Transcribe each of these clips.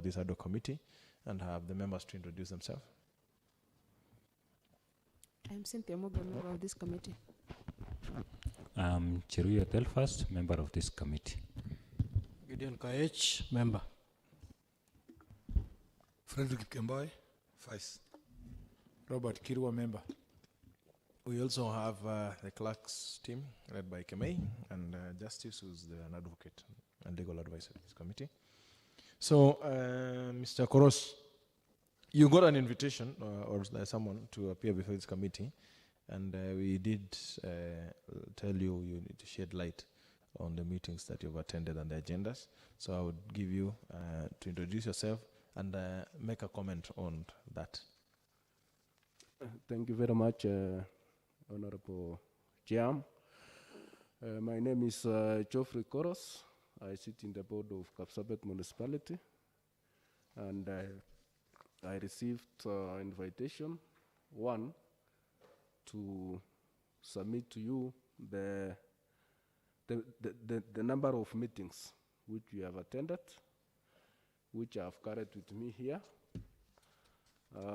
this Ad-Hoc committee and have the members to introduce themselves. I'm Cynthia Muga, member of this committee. I'm Chiruya Telfast, member of this committee. Gideon Kaech, member. Frederick Kemboy, vice. Robert Kirwa, member. We also have the clerk's team led by Kemei and Justice, who's an advocate and legal advisor of this committee. So, Mr. Koros, you got an invitation or someone to appear before this committee, and we did tell you need to shed light on the meetings that you've attended and the agendas. So I would give you to introduce yourself and make a comment on that. Thank you very much, Honorable Jam. My name is Geoffrey Koros. I sit in the board of Kapsabet Municipality, and I received invitation, one, to submit to you the number of meetings which we have attended, which I have carried with me here.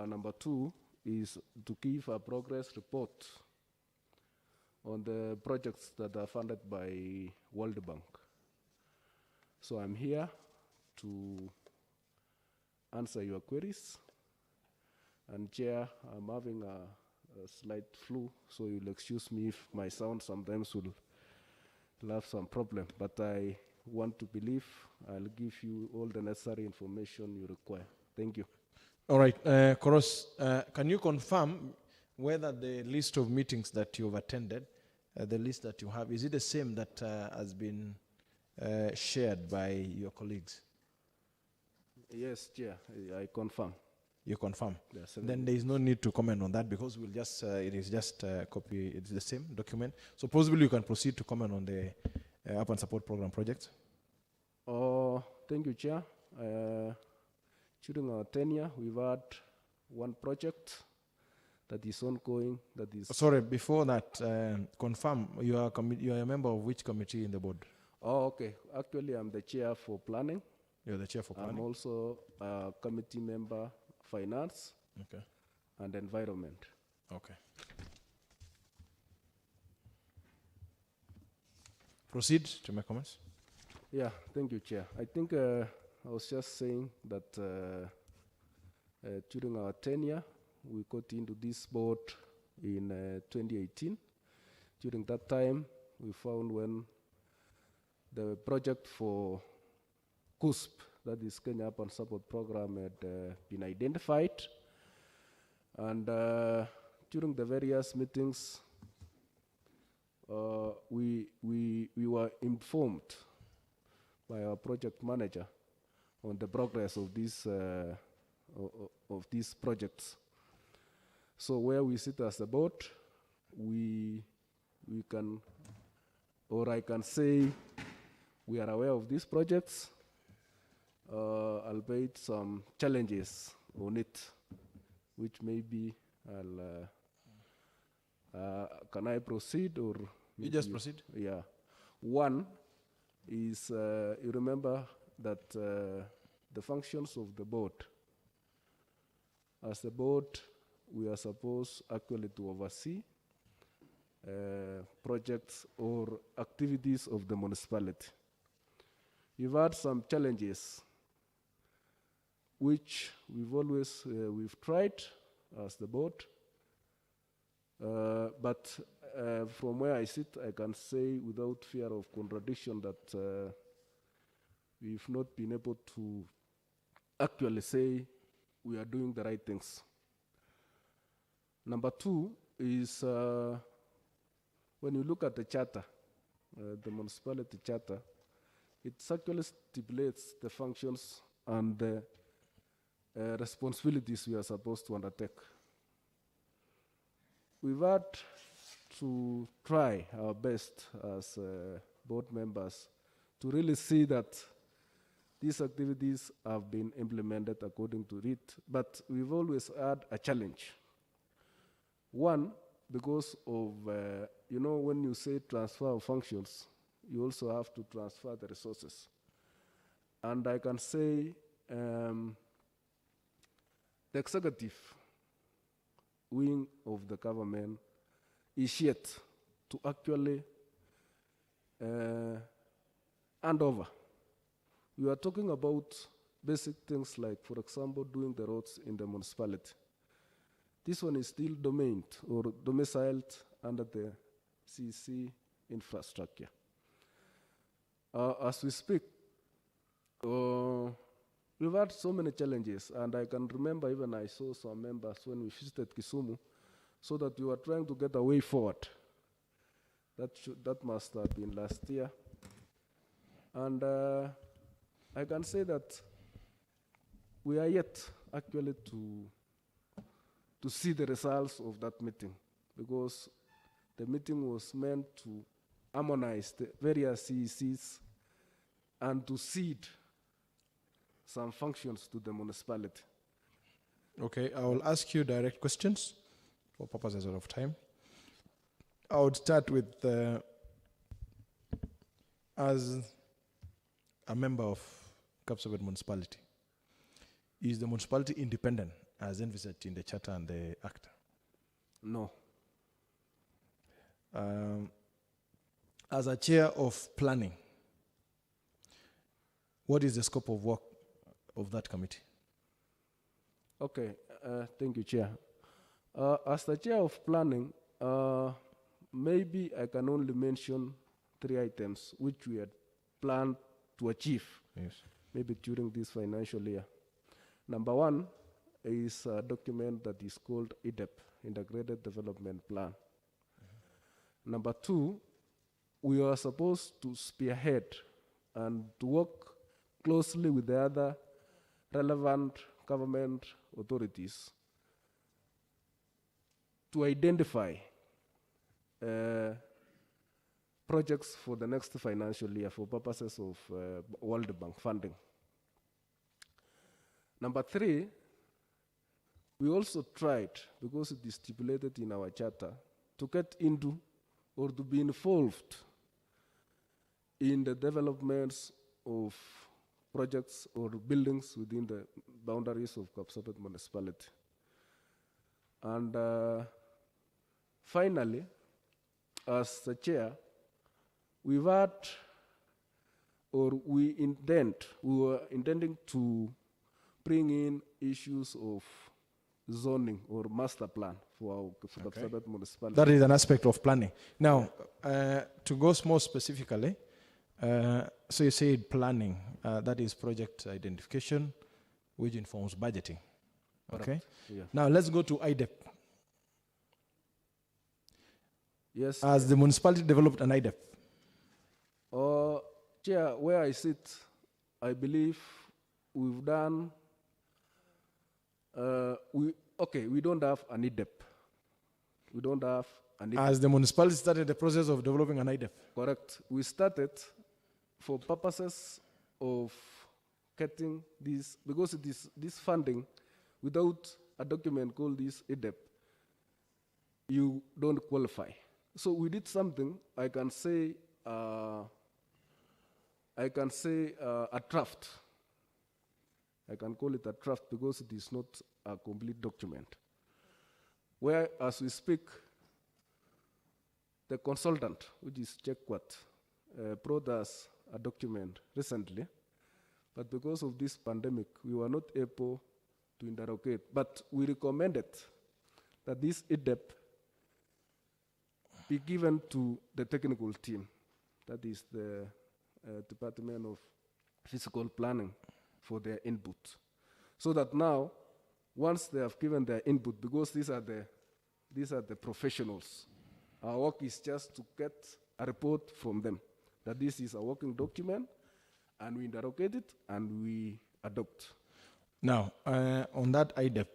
Number two is to give a progress report on the projects that are funded by World Bank. So I'm here to answer your queries. And Chair, I'm having a slight flu, so you'll excuse me if my sound sometimes will have some problem, but I want to believe I'll give you all the necessary information you require. Thank you. All right, Koros, can you confirm whether the list of meetings that you've attended, the list that you have, is it the same that has been shared by your colleagues? Yes, Chair, I confirm. You confirm? Yes, then there is no need to comment on that because we'll just, it is just a copy, it's the same document. So possibly you can proceed to comment on the Up and Support Program project. Thank you, Chair. During our tenure, we've had one project that is ongoing, that is... Sorry, before that, confirm, you are a member of which committee in the board? Oh, okay. Actually, I'm the chair for planning. You're the chair for planning? I'm also a committee member, finance, okay, and environment. Okay. Proceed to make comments. Yeah, thank you, Chair. I think I was just saying that during our tenure, we got into this board in 2018. During that time, we found when the project for CUSP, that is Kenya Up and Support Program, had been identified. And during the various meetings, we were informed by our project manager on the progress of these projects. So where we sit as a board, we can, or I can say, we are aware of these projects, albeit some challenges on it, which maybe can I proceed or? You just proceed. Yeah. One is, you remember that the functions of the board. As a board, we are supposed actually to oversee projects or activities of the municipality. We've had some challenges which we've tried as the board, but from where I sit, I can say without fear of contradiction that we've not been able to actually say we are doing the right things. Number two is when you look at the charter, the municipality charter, it actually stipulates the functions and the responsibilities we are supposed to undertake. We've had to try our best as board members to really see that these activities have been implemented according to it, but we've always had a challenge. One, because of, when you say transfer of functions, you also have to transfer the resources. And I can say the executive wing of the government is yet to actually hand over. We are talking about basic things like, for example, doing the roads in the municipality. This one is still domained or domiciled under the CC infrastructure. As we speak, we've had so many challenges, and I can remember even I saw some members when we visited Kisumu, so that we were trying to get a way forward. That must have been last year. And I can say that we are yet actually to see the results of that meeting, because the meeting was meant to harmonize the various CECs and to cede some functions to the municipality. Okay, I will ask you direct questions for purposes of time. I would start with, as a member of Kapsabet municipality, is the municipality independent as envisaged in the charter and the act? No. As a chair of planning, what is the scope of work of that committee? Okay, thank you, Chair. As the chair of planning, maybe I can only mention 3 items which we had planned to achieve, maybe during this financial year. Number 1 is a document that is called IDEP, Integrated Development Plan. Number 2, we are supposed to spearhead and to work closely with the other relevant government authorities to identify projects for the next financial year for purposes of World Bank funding. Number 3, we also tried, because it is stipulated in our charter, to get into or to be involved in the developments of projects or buildings within the boundaries of Kapsabet municipality. And finally, as the chair, we've had, or we were intending to bring in issues of zoning or master plan for our Kapsabet municipality. That is an aspect of planning. Now, to go more specifically, so you said planning, that is project identification, which informs budgeting. Okay? Yeah. Now, let's go to IDEP. Yes. Has the municipality developed an IDEP? Chair, where I sit, I believe we've done, we don't have an IDEP. We don't have an IDEP. Has the municipality started the process of developing an IDEP? Correct. We started for purposes of getting this, because it is this funding, without a document called this IDEP, you don't qualify. So we did something, I can say a draft. I can call it a draft because it is not a complete document. Where, as we speak, the consultant, which is Chekwat, brought us a document recently, but because of this pandemic, we were not able to interrogate. But we recommended that this IDEP be given to the technical team, that is the Department of Physical Planning, for their input. So that now, once they have given their input, because these are the professionals, our work is just to get a report from them that this is a working document, and we interrogate it and we adopt. Now, on that IDEP,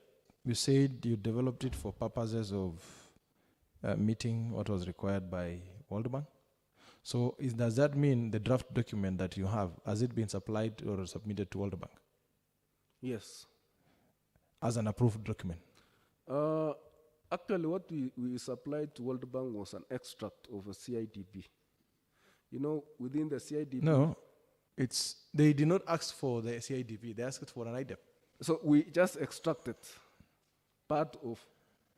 you said you developed it for purposes of meeting what was required by World Bank. So does that mean the draft document that you have, has it been supplied or submitted to World Bank? Yes. As an approved document? Actually, what we supplied to World Bank was an extract of a CIDP. You know, within the CIDP... No, They did not ask for the CIDP, they asked for an IDEP. So we just extracted part of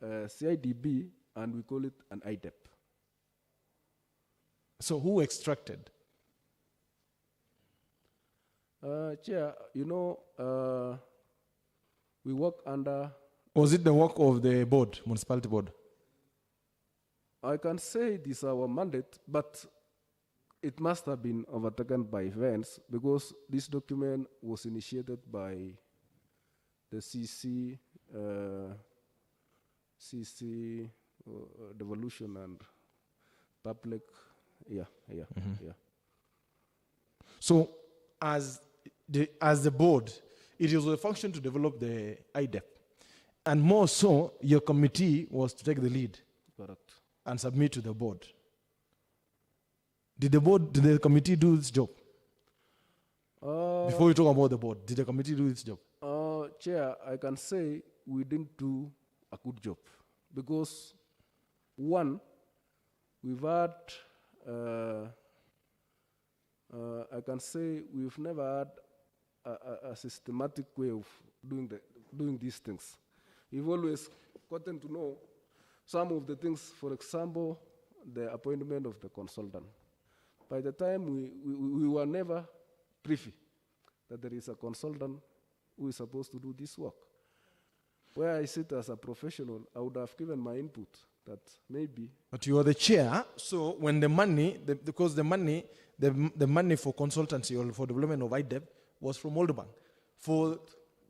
CIDB and we call it an IDEP. So who extracted? Chair, we work under. Was it the work of the board, municipality board? I can say it is our mandate, but it must have been overtaken by events because this document was initiated by the CC Devolution and Public. Yeah. So as the board, it is a function to develop the IDEP. And more so, your committee was to take the lead. Correct. And submit to the board. Did the committee do its job? Before we talk about the board, did the committee do its job? Chair, I can say we didn't do a good job because one, we've had, I can say we've never had a systematic way of doing these things. We've always gotten to know some of the things, for example, the appointment of the consultant. By the time we were never privy that there is a consultant who is supposed to do this work. Where I sit as a professional, I would have given my input that maybe. But you are the chair, so when the money, because the money for consultancy or for development of IDEP was from World Bank, for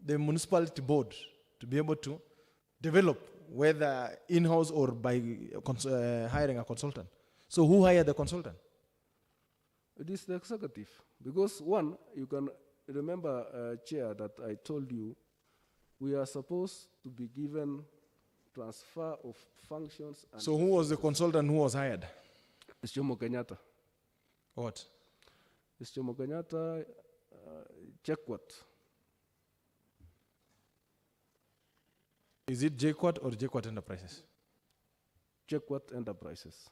the municipality board to be able to develop, whether in-house or by hiring a consultant. So who hired the consultant? It is the executive. Because one, you can remember, Chair, that I told you, we are supposed to be given transfer of functions. And so who was the consultant who was hired? Mr. Jomo Kenyatta. What? Mr. Jomo Kenyatta, check what? Is it JQuat or JQuat Enterprises? JQuat Enterprises.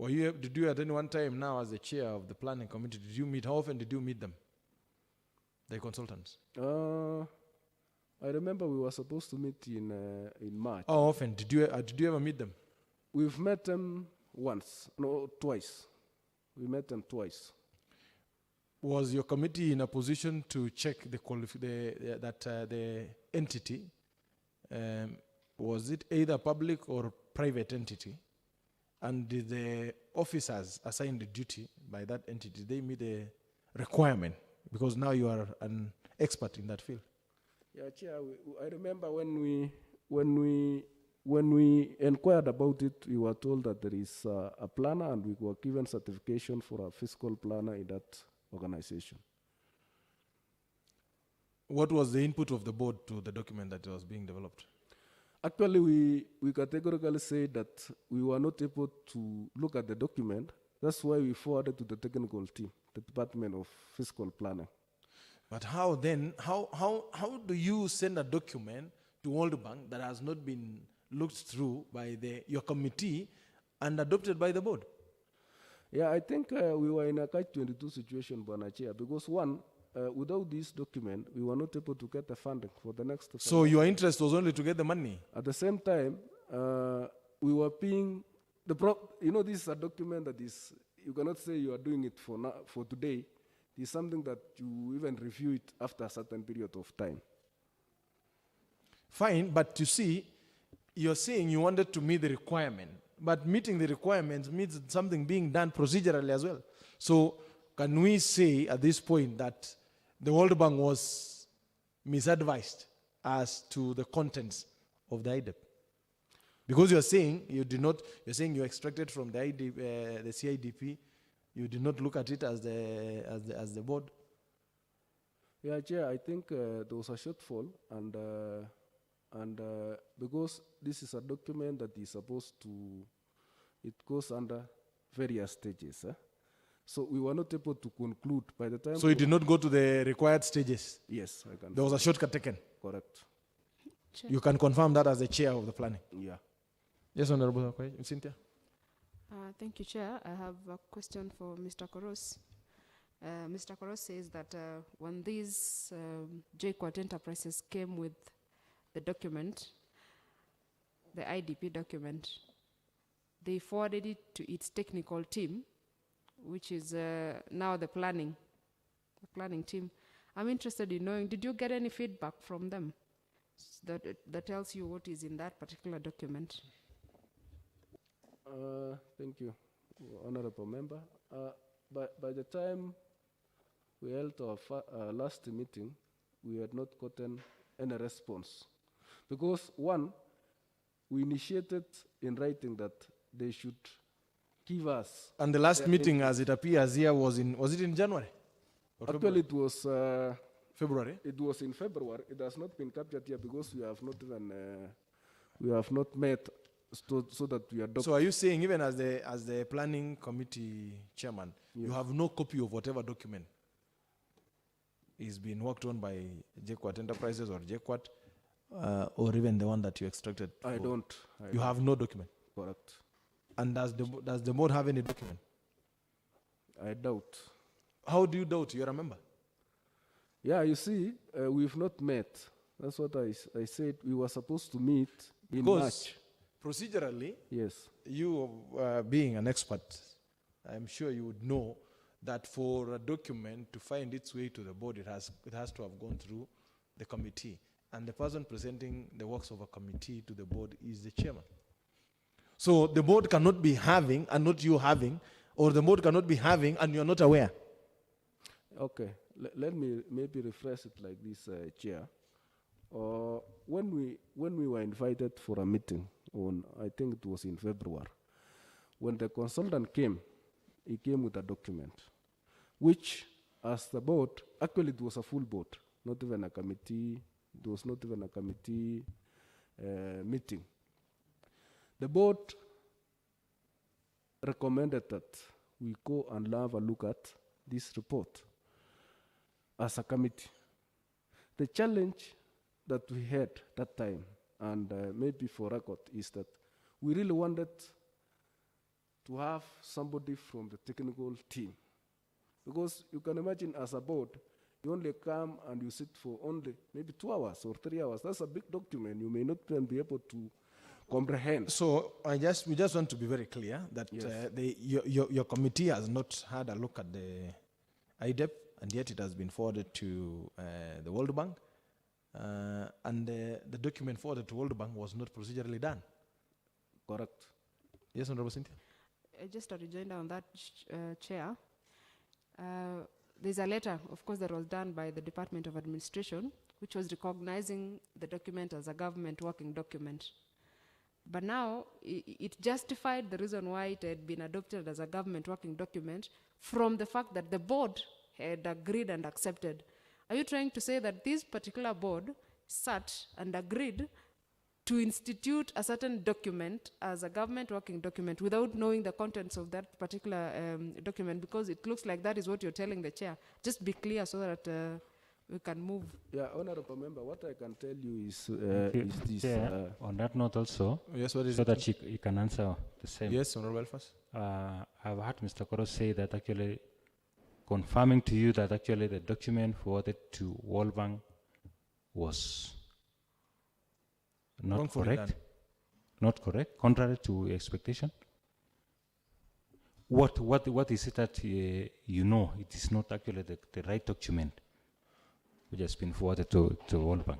Did you at any one time now as the chair of the planning committee, did you meet, how often did you meet them, the consultants? I remember we were supposed to meet in March. How often? Did you ever meet them? We've met them twice. We met them twice. Was your committee in a position to check that the entity, was it either public or private entity? And did the officers assigned the duty by that entity, they meet the requirement? Because now you are an expert in that field. Yeah, Chair, I remember when we inquired about it, we were told that there is a planner and we were given certification for a fiscal planner in that organization. What was the input of the board to the document that was being developed? Actually, we categorically say that we were not able to look at the document. That's why we forwarded to the technical team, the Department of Fiscal Planning. But how then, how do you send a document to World Bank that has not been looked through by your committee and adopted by the board? Yeah, I think we were in a catch-22 situation, Bwana Chair, because one, without this document, we were not able to get the funding for the next. So your interest was only to get the money? At the same time, we were paying this is a document that is, you cannot say you are doing it for today. It's something that you even review it after a certain period of time. Fine, but you see, you're saying you wanted to meet the requirement, but meeting the requirements means something being done procedurally as well. So can we say at this point that the World Bank was misadvised as to the contents of the IDEP? Because you're saying you extracted from the the CIDP, you did not look at it as the board. Yeah, Chair, I think there was a shortfall, and because this is a document that is supposed to, it goes under various stages. So we were not able to conclude by the time. So it did not go to the required stages? Yes, I can. There was a shortcut taken? Correct. Chair. You can confirm that as the chair of the planning? Yeah. Yes, Honorable Cynthia. Thank you, Chair. I have a question for Mr. Koros. Mr. Koros says that when these JQuat enterprises came with the document, the IDP document, they forwarded it to its technical team, which is now the planning team. I'm interested in knowing, did you get any feedback from them that tells you what is in that particular document? Thank you, Honorable Member. By the time we held our last meeting, we had not gotten any response. Because one, we initiated in writing that they should give us. And the last meeting, as it appears here, was it in January? Or Actually, it was February? It was in February. It has not been captured here because we have not even we have not met so that we are. So are you saying, even as the planning committee chairman, you have no copy of whatever document is being worked on by JQuat Enterprises or JQuat, or even the one that you extracted? I don't. You have no document. Correct. And does the board have any document? I doubt. How do you doubt? You're a member. Yeah, you see, we've not met. That's what I said. We were supposed to meet in March. Procedurally, yes, you being an expert, I'm sure you would know that for a document to find its way to the board, it has to have gone through the committee. And the person presenting the works of a committee to the board is the chairman. So the board cannot be having and not you having, or the board cannot be having and you're not aware. Okay, let me maybe rephrase it like this, Chair. When we were invited for a meeting on, I think it was in February, when the consultant came, he came with a document, which as the board, actually it was a full board, not even a committee, it was not even a committee meeting. The board recommended that we go and have a look at this report as a committee. The challenge that we had that time, and maybe for record, is that we really wanted to have somebody from the technical team. Because you can imagine, as a board, you only come and you sit for only maybe 2 hours or 3 hours. That's a big document. You may not then be able to comprehend. So we just want to be very clear that Yes. Your committee has not had a look at the IDEP, and yet it has been forwarded to the World Bank. And the document forwarded to World Bank was not procedurally done. Correct. Yes, Honorable Cynthia? Just a rejoinder on that, Chair. There's a letter, of course, that was done by the Department of Administration, which was recognizing the document as a government working document. But now, it justified the reason why it had been adopted as a government working document from the fact that the board had agreed and accepted. Are you trying to say that this particular board sat and agreed to institute a certain document as a government working document without knowing the contents of that particular document? Because it looks like that is what you're telling the chair. Just be clear so that we can move. Yeah, Honorable Member, what I can tell you is this. Chair, on that note also, Yes, what is so it? that you can answer the same. Yes, Honorable Elfas. I've heard Mr. Koros say that actually confirming to you that actually the document forwarded to World Bank was not Wrongfully correct. done. Not correct, contrary to expectation. What is it that you know it is not actually the right document which has been forwarded to World Bank?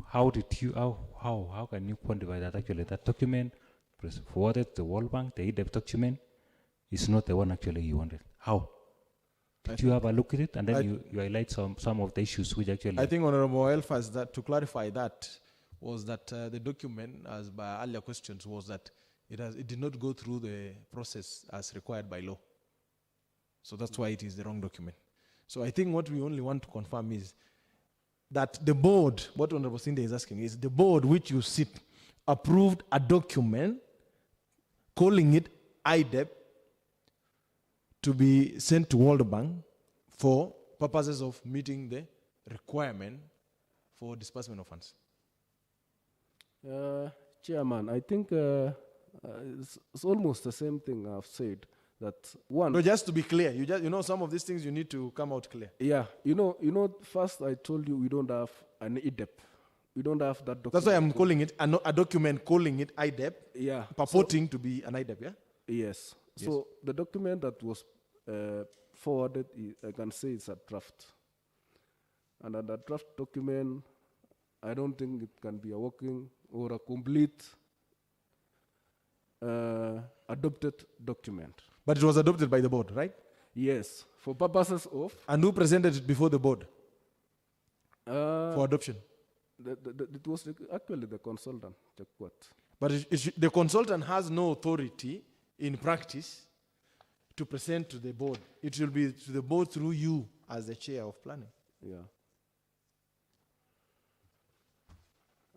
How can you quantify that actually that document forwarded to World Bank, the IDEP document, is not the one actually you wanted? How? Did you have a look at it and then you highlight some of the issues which actually... I think Honorable Elfas, that to clarify that, was that the document, as by earlier questions, was that it did not go through the process as required by law. So that's why it is the wrong document. So I think what we only want to confirm is that the board, what Honorable Cynthia is asking, is the board which you sit approved a document calling it IDEP to be sent to World Bank for purposes of meeting the requirement for disbursement of funds. Chairman, I think it's almost the same thing I've said, that one. No, just to be clear, you know, some of these things you need to come out clear. Yeah, first I told you we don't have an IDEP. We don't have that document. That's why I'm calling it a document, calling it IDEP, Yeah. purporting to be an IDEP, yeah? Yes. So the document that was forwarded, I can say it's a draft. And on that draft document, I don't think it can be a working or a complete adopted document. But it was adopted by the board, right? Yes, for purposes of... And who presented it before the board for adoption? It was actually the consultant, Jakwat. But the consultant has no authority in practice to present to the board. It will be to the board through you as the chair of planning. Yeah.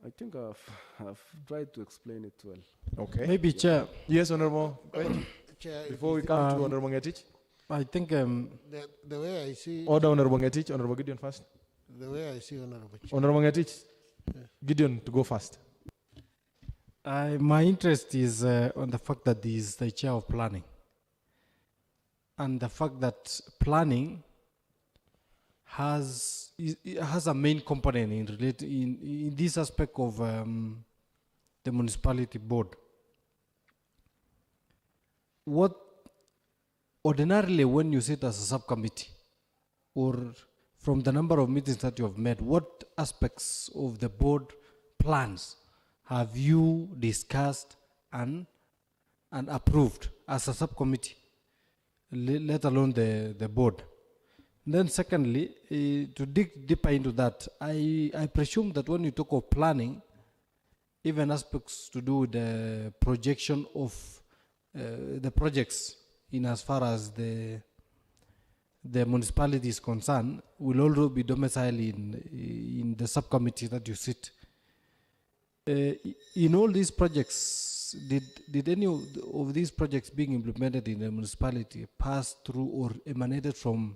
I think I've tried to explain it well. Okay. Maybe, Chair. Yes, Honorable. Go ahead. Chair, Before we come to Honorable Ngetich. I think the way I see Order Honorable Ngetich, Honorable Gideon first. the way I see Honorable Chair, Honorable Ngetich, Gideon to go first. my interest is on the fact that he is the chair of planning, and the fact that planning has a main component in this aspect of the municipality board. What ordinarily, when you sit as a subcommittee, or from the number of meetings that you have met, what aspects of the board plans have you discussed and approved as a subcommittee, let alone the board? Then secondly, to dig deeper into that, I presume that when you talk of planning, even aspects to do with the projection of the projects in as far as the municipality is concerned, will also be domiciled in the subcommittee that you sit. In all these projects, did any of these projects being implemented in the municipality pass through or emanated from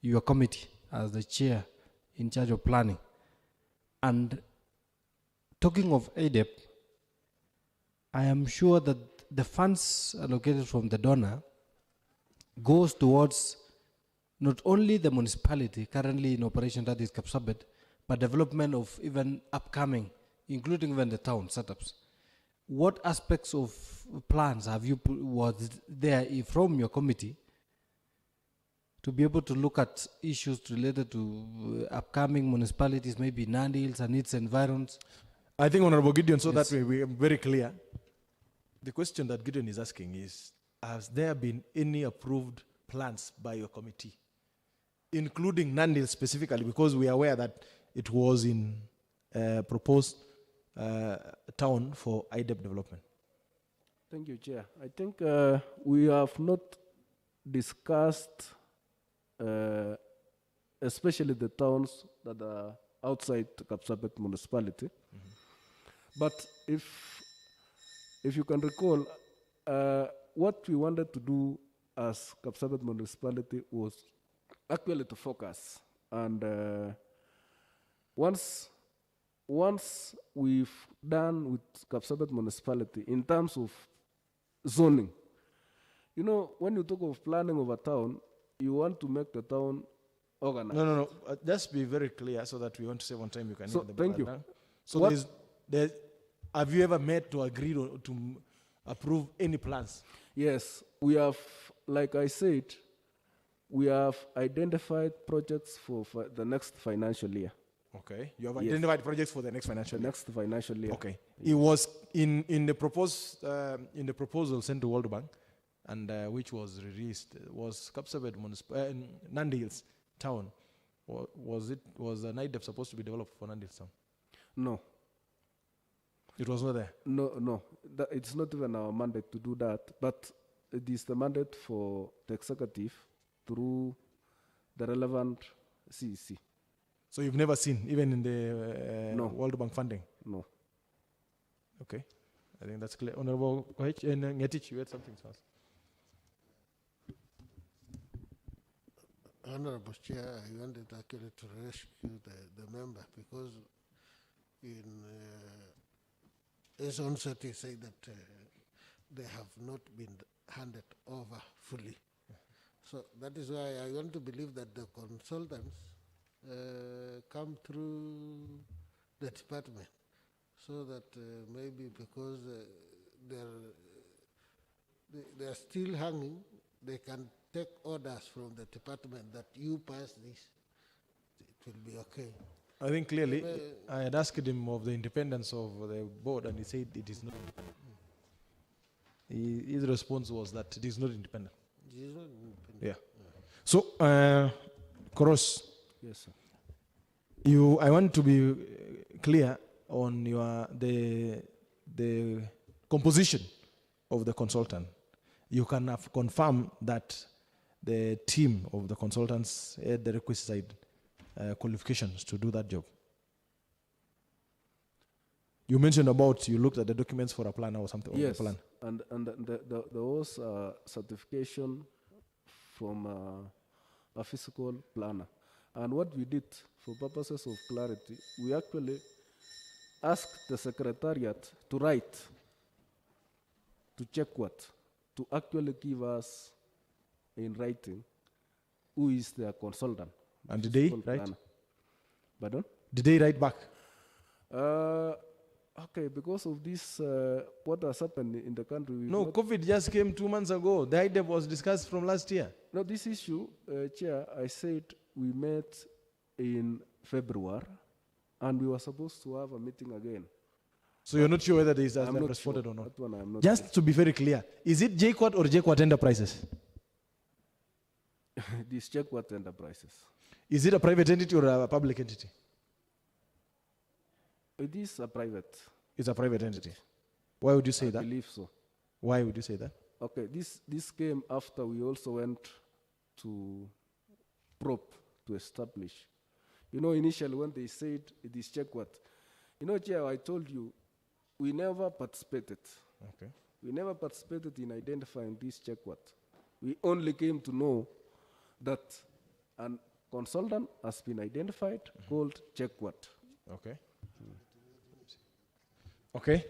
your committee as the chair in charge of planning? And talking of ADEP, I am sure that the funds allocated from the donor goes towards not only the municipality currently in operation, that is Kapsabet, but development of even upcoming, including even the town setups. What aspects of plans have you was there from your committee to be able to look at issues related to upcoming municipalities, maybe Nandi Hills and its environs? I think, Honorable Gideon, so that way we are very clear. The question that Gideon is asking is, has there been any approved plans by your committee, including Nandi Hills specifically, because we are aware that it was in proposed town for IDEP development? Thank you, Chair. I think we have not discussed especially the towns that are outside Kapsabet municipality. But if you can recall, what we wanted to do as Kapsabet municipality was actually to focus. And once we've done with Kapsabet municipality in terms of zoning, you know, when you talk of planning of a town, you want to make the town organized. No. Just be very clear so that we want to save on time. You can. So, thank you. So have you ever met to agree to approve any plans? Yes, we have, like I said, we have identified projects for the next financial year. Okay. You have identified projects for the next financial year. Next financial year. Okay. It was in the proposal sent to World Bank, and which was released, was Kapsabet Nandi Hills town. Was an IDEP supposed to be developed for Nandi Hills town? No. It was not there? No. It's not even our mandate to do that, but it is the mandate for the executive through the relevant CEC. So you've never seen, even in the No. World Bank funding? No. Okay. I think that's clear. Honorable Ngetich, you had something to ask. Honorable Chair, I wanted actually to rescue the member because in his onset he said that they have not been handed over fully. So that is why I want to believe that the consultants come through the department, so that maybe because they are still hanging, they can take orders from the department that you pass this, it will be okay. I think clearly, I had asked him of the independence of the board, and he said it is not independent. His response was that it is not independent. It is not independent. Yeah. So, Koros, Yes, sir. I want to be clear on the composition of the consultant. You can have confirmed that the team of the consultants had the requisite qualifications to do that job. You mentioned about you looked at the documents for a plan or something. Or Yes, the plan. and there was certification from a physical planner. And what we did, for purposes of clarity, we actually asked the secretariat to write, to check what, to actually give us in writing who is their consultant. And did they physical write? planner. Pardon? Did they write back? Okay, because of this, what has happened in the country. No, COVID just came 2 months ago. The IDEP was discussed from last year. No, this issue, Chair, I said we met in February, and we were supposed to have a meeting again. So you're not sure whether they I'm have not responded sure. or not? That one I'm not Just to be very clear, is it JQuat or JQuat Enterprises? sure. This check what enterprises. Is it a private entity or a public entity? It is a private. It's a private entity. Why would you say I that? believe so. Why would you say that? Okay, this came after we also went to probe to establish. You know, initially when they said it is check what, you know, Chair, I told you, we never participated. Okay. We never participated in identifying this check what. We only came to know that a consultant has been identified called check what. Okay. Okay.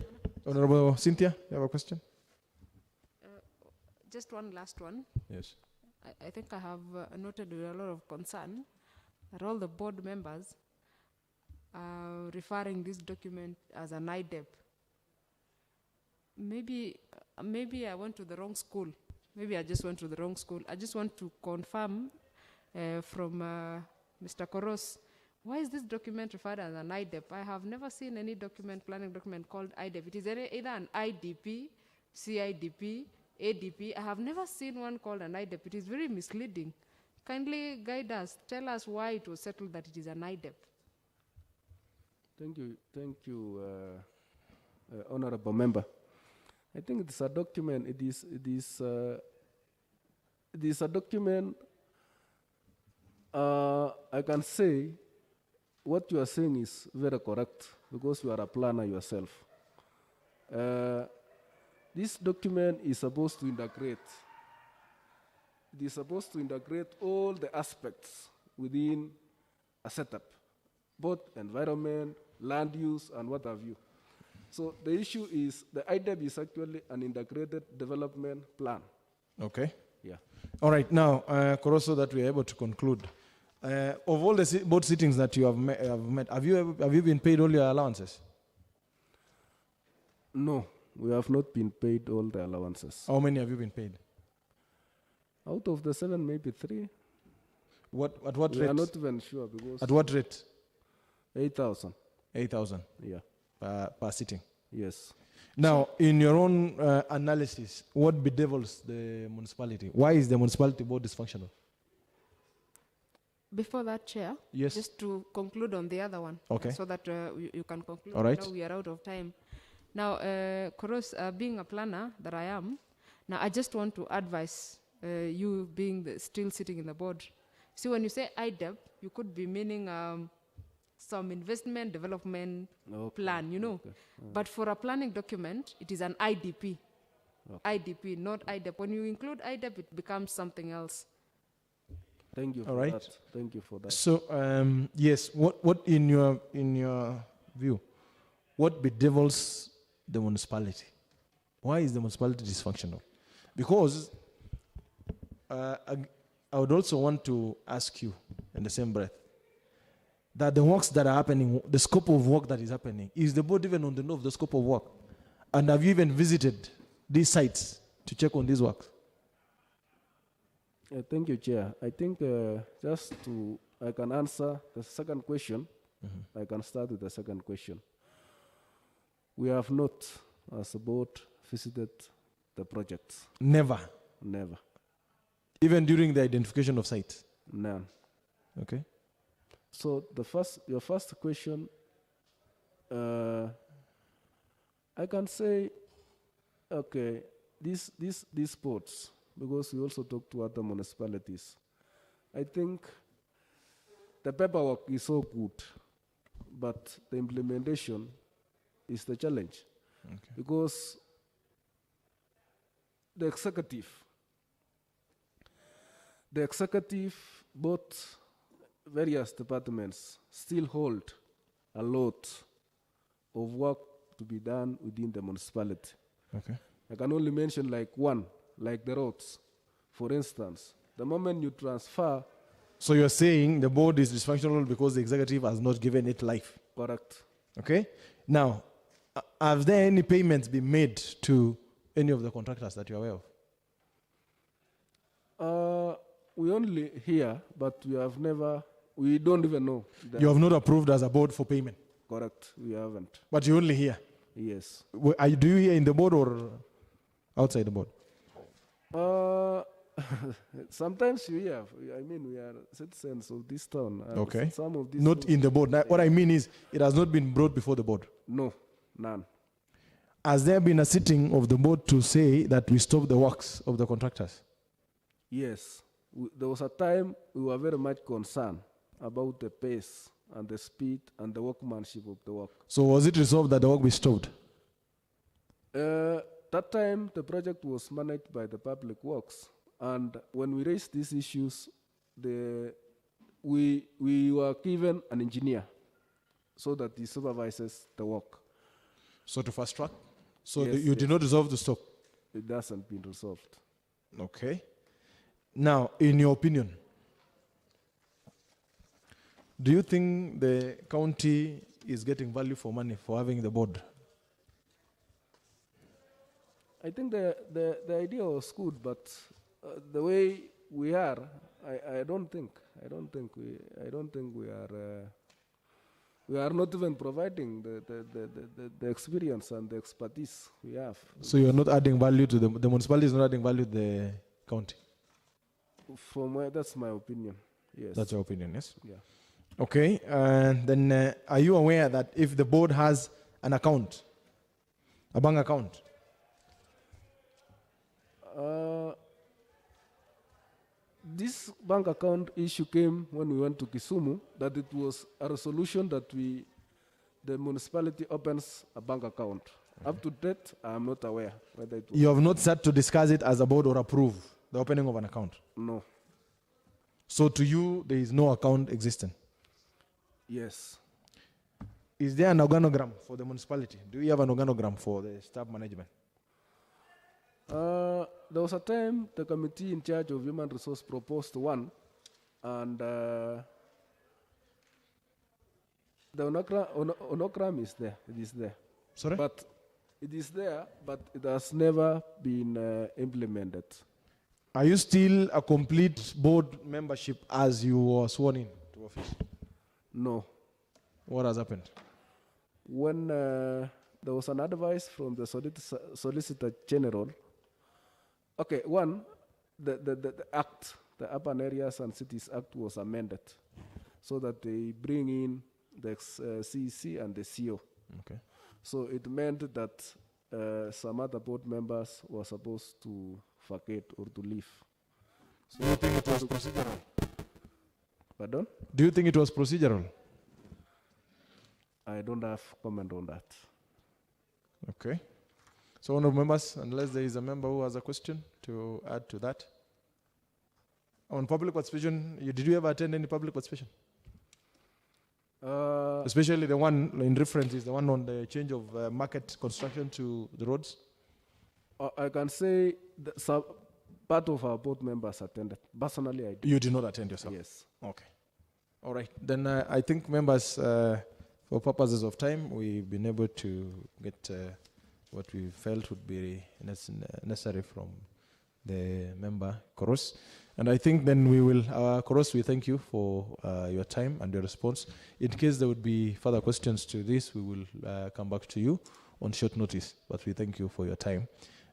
Honorable Cynthia, you have a question? Just one last one. Yes. I think I have noted with a lot of concern that all the board members are referring this document as an IDEP. Maybe I went to the wrong school. Maybe I just went to the wrong school. I just want to confirm from Mr. Koros, why is this document referred as an IDEP? I have never seen any planning document called IDEP. It is either an IDP, CIDP, ADP. I have never seen one called an IDEP. It is very misleading. Kindly guide us. Tell us why it was settled that it is an IDEP. Thank you, honorable member. I think it's a document. It is a document. I can say what you are saying is very correct because you are a planner yourself. This document is supposed to integrate. It is supposed to integrate all the aspects within a setup, both environment, land use, and what have you. So the issue is the IDEP is actually an integrated development plan. Okay. Yeah. All right. Now, Koros, so that we are able to conclude. Of all the board sittings that you have met, have you been paid all your allowances? No, we have not been paid all the allowances. How many have you been paid? Out of the 7, maybe 3. At what We rate? are not even sure because At what rate? 8,000. 8,000 Yeah. per sitting. Yes. Now, in your own analysis, what bedevils the municipality? Why is the municipality board dysfunctional? Before that, Chair, Yes. just to conclude on the other one, Okay. so that you can conclude. All right. Now we are out of time. Now, Koros, being a planner that I am, now I just want to advise you being still sitting in the board. See, when you say IDEP, you could be meaning some investment development plan, you know. Okay. But for a planning document, it is an IDP. IDP, not IDEP. When you include IDEP, it becomes something else. Thank you for All right. that. Thank you for that. So, yes, what in your view, what bedevils the municipality? Why is the municipality dysfunctional? Because I would also want to ask you in the same breath that the works that are happening, the scope of work that is happening, is the board even on the know of the scope of work? And have you even visited these sites to check on these works? Thank you, Chair. I think I can answer the second question. I can start with the second question. We have not, as a board, visited the projects. Never. Never. Even during the identification of sites? None. Okay. So your first question, I can say, okay, these boards, because we also talk to other municipalities, I think the paperwork is so good, but the implementation is the challenge. Okay. Because the executive, both various departments still hold a lot of work to be done within the municipality. Okay. I can only mention like one, like the roads. For instance, the moment you transfer. So you're saying the board is dysfunctional because the executive has not given it life? Correct. Okay. Now, have there any payments been made to any of the contractors that you're aware of? We only hear, but we don't even know. You have not approved as a board for payment? Correct, we haven't. But you only hear? Yes. Do you hear in the board or outside the board? Sometimes we have. I mean, we are citizens of this town. Okay. Some of these not in the board. Now, what I mean is, it has not been brought before the board? No, none. Has there been a sitting of the board to say that we stop the works of the contractors? Yes. There was a time we were very much concerned about the pace and the speed and the workmanship of the work. So was it resolved that the work be stopped? That time, the project was managed by the Public Works. And when we raised these issues, we were given an engineer so that he supervises the work. So to fast track? So Yes, you did not resolve the stop? It hasn't been resolved. Okay. Now, in your opinion, do you think the county is getting value for money for having the board? I think the idea was good, but the way we are, I don't think we are not even providing the experience and the expertise we have. So you are not adding value to the municipality is not adding value to the county? That's my opinion. Yes. That's your opinion, yes? Yeah. Okay, and then are you aware that if the board has an account, a bank account? This bank account issue came when we went to Kisumu, that it was a resolution that the municipality opens a bank account. Up to date, I am not aware whether it was. You have not sat to discuss it as a board or approve the opening of an account? No. So to you, there is no account existing? Yes. Is there an organogram for the municipality? Do you have an organogram for the staff management? There was a time the committee in charge of human resource proposed one, and the onogram is there. It is there. Sorry? But it is there, but it has never been implemented. Are you still a complete board membership as you were sworn in to office? No. What has happened? When there was an advice from the Solicitor General. Okay, one, the Act, the Urban Areas and Cities Act was amended so that they bring in the CEC and the CO. Okay. So it meant that some other board members were supposed to vacate or to leave. So Do you think it was procedural? Pardon? Do you think it was procedural? I don't have comment on that. Okay. So honorable members, unless there is a member who has a question to add to that. On public participation, did you ever attend any public participation? Especially the one in reference is the one on the change of market construction to the roads? I can say that some part of our board members attended. Personally, I did. You did not attend yourself? Yes. Okay. All right. Then I think members, for purposes of time, we've been able to get what we felt would be necessary from the member, Koros. And I think then we will, Koros, we thank you for your time and your response. In case there would be further questions to this, we will come back to you on short notice. But we thank you for your time.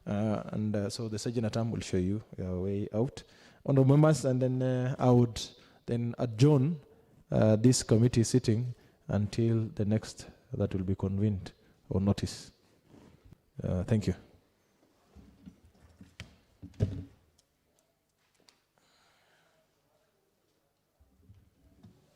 So the Sergeant at Arms will show you your way out. Honorable members, and then I would then adjourn this committee sitting until the next that will be convened on notice. Thank you.